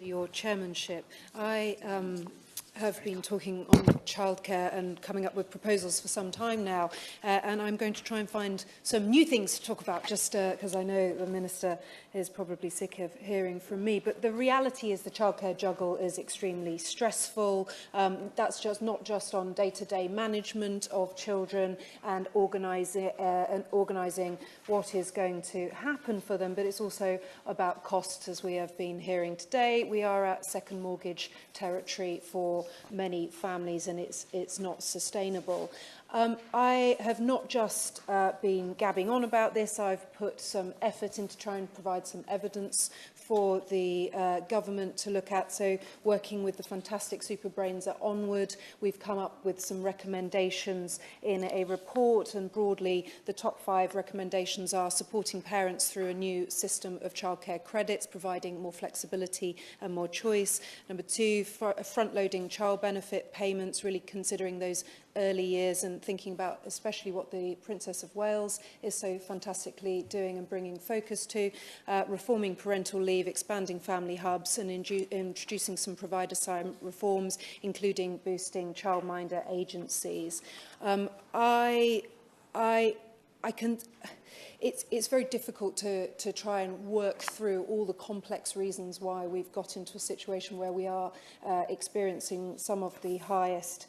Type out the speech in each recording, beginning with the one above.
your chairmanship. I have been talking on childcare and coming up with proposals for some time now, and I'm going to try and find some new things to talk about, just because I know the Minister is probably sick of hearing from me. But the reality is the childcare juggle is extremely stressful. That's just not just on day-to-day management of children and organising what is going to happen for them, but it's also about costs, as we have been hearing today. We are at second mortgage territory for many families, and it's not sustainable. I have not just been gabbing on about this. I've put some effort into trying to provide some evidence for the government to look at. So working with the fantastic super brains at Onward, we've come up with some recommendations in a report, and broadly the top 5 recommendations are supporting parents through a new system of childcare credits, providing more flexibility and more choice. Number 2, front-loading child benefit payments, really considering those early years and thinking about especially what the Princess of Wales is so fantastically doing and bringing focus to, reforming parental leave, expanding family hubs and introducing some provider-side reforms, including boosting childminder agencies. It's very difficult to try and work through all the complex reasons why we've got into a situation where we are experiencing some of the highest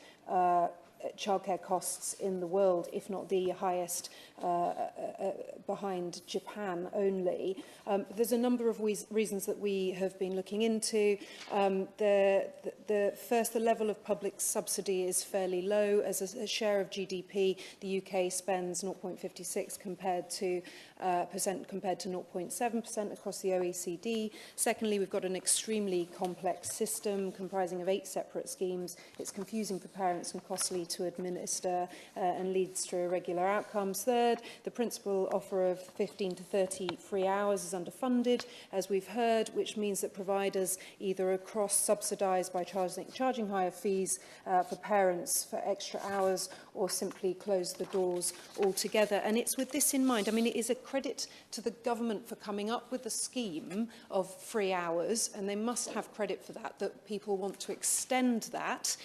childcare costs in the world, if not the highest, behind Japan only. There's a number of reasons that we have been looking into. First, the level of public subsidy is fairly low. As a share of GDP, the UK spends 0.56% compared to 0.7% across the OECD. Secondly, we've got an extremely complex system comprising of 8 separate schemes. It's confusing for parents and costly to administer and leads to irregular outcomes. Third, the principal offer of 15 to 30 free hours is underfunded, as we've heard, which means that providers either are cross-subsidised by charging higher fees for parents for extra hours, or simply close the doors altogether. And it's with this in mind, I mean, it is a credit to the government for coming up with a scheme of free hours, and they must have credit for that, that people want to extend that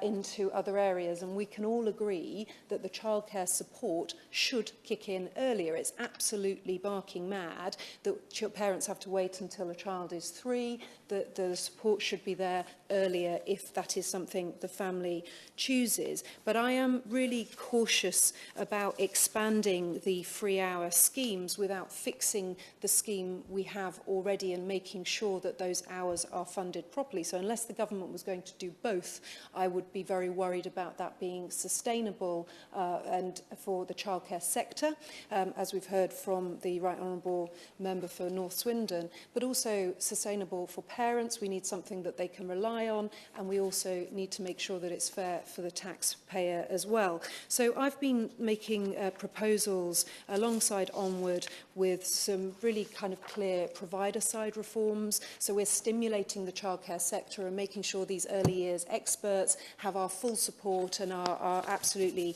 into other areas. And we can all agree that the childcare support should kick in earlier. It's absolutely barking mad that parents have to wait until a child is 3, that the support should be there earlier if that is something the family chooses. But I am really cautious about expanding the free hour schemes without fixing the scheme we have already and making sure that those hours are funded properly. So unless the government was going to do both, I would be very worried about that being sustainable and for the childcare sector, as we've heard from the Right Honourable Member for North Swindon, but also sustainable for parents. We need something that they can rely on, and we also need to make sure that it's fair for the taxpayer as well. So I've been making proposals alongside Onward with some really kind of clear provider-side reforms. So we're stimulating the childcare sector and making sure these early years experts have our full support and are absolutely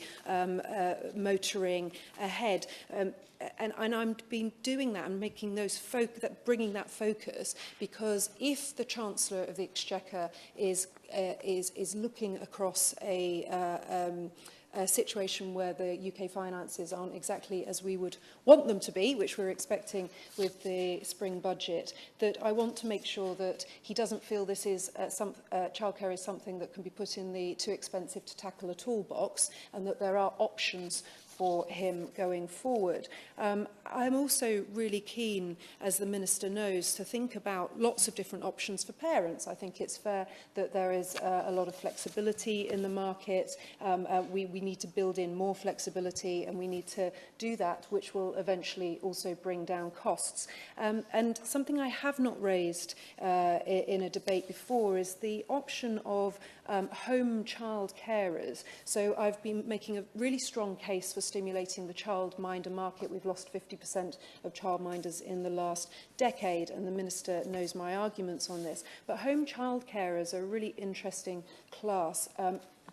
motoring ahead. And I've been doing that and making those bringing that focus, because if the Chancellor of the Exchequer is looking across a situation where the UK finances aren't exactly as we would want them to be, which we're expecting with the spring budget, that I want to make sure that he doesn't feel this is childcare is something that can be put in the too expensive to tackle a toolbox, and that there are options for him going forward. I'm also really keen, as the Minister knows, to think about lots of different options for parents. I think it's fair that there is a lot of flexibility in the market. We need to build in more flexibility, and we need to do that, which will eventually also bring down costs. And something I have not raised in a debate before is the option of home child carers. So I've been making a really strong case for stimulating the childminder market. We've lost 50% of childminders in the last decade, and the Minister knows my arguments on this. But home child carers are a really interesting class.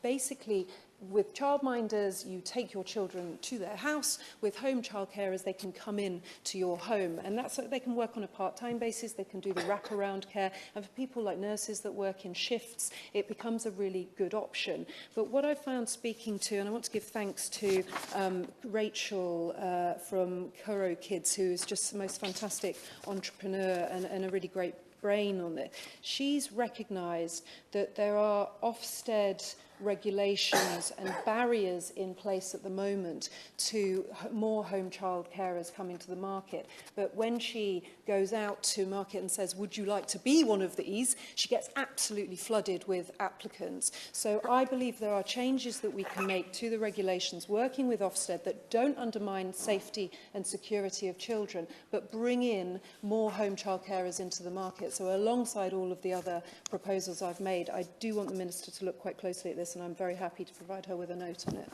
Basically, with childminders, you take your children to their house. With home childcarers, they can come in to your home. And that's they can work on a part-time basis. They can do the wraparound care. And for people like nurses that work in shifts, it becomes a really good option. But what I found speaking to, and I want to give thanks to Rachel from Curo Kids, who is just the most fantastic entrepreneur and a really great brain on it. She's recognised that there are Ofsted regulations and barriers in place at the moment to more home child carers coming to the market. But when she goes out to market and says, would you like to be one of these, she gets absolutely flooded with applicants. So I believe there are changes that we can make to the regulations, working with Ofsted, that don't undermine safety and security of children, but bring in more home child carers into the market. So alongside all of the other proposals I've made, I do want the Minister to look quite closely at this, and I'm very happy to provide her with a note on it.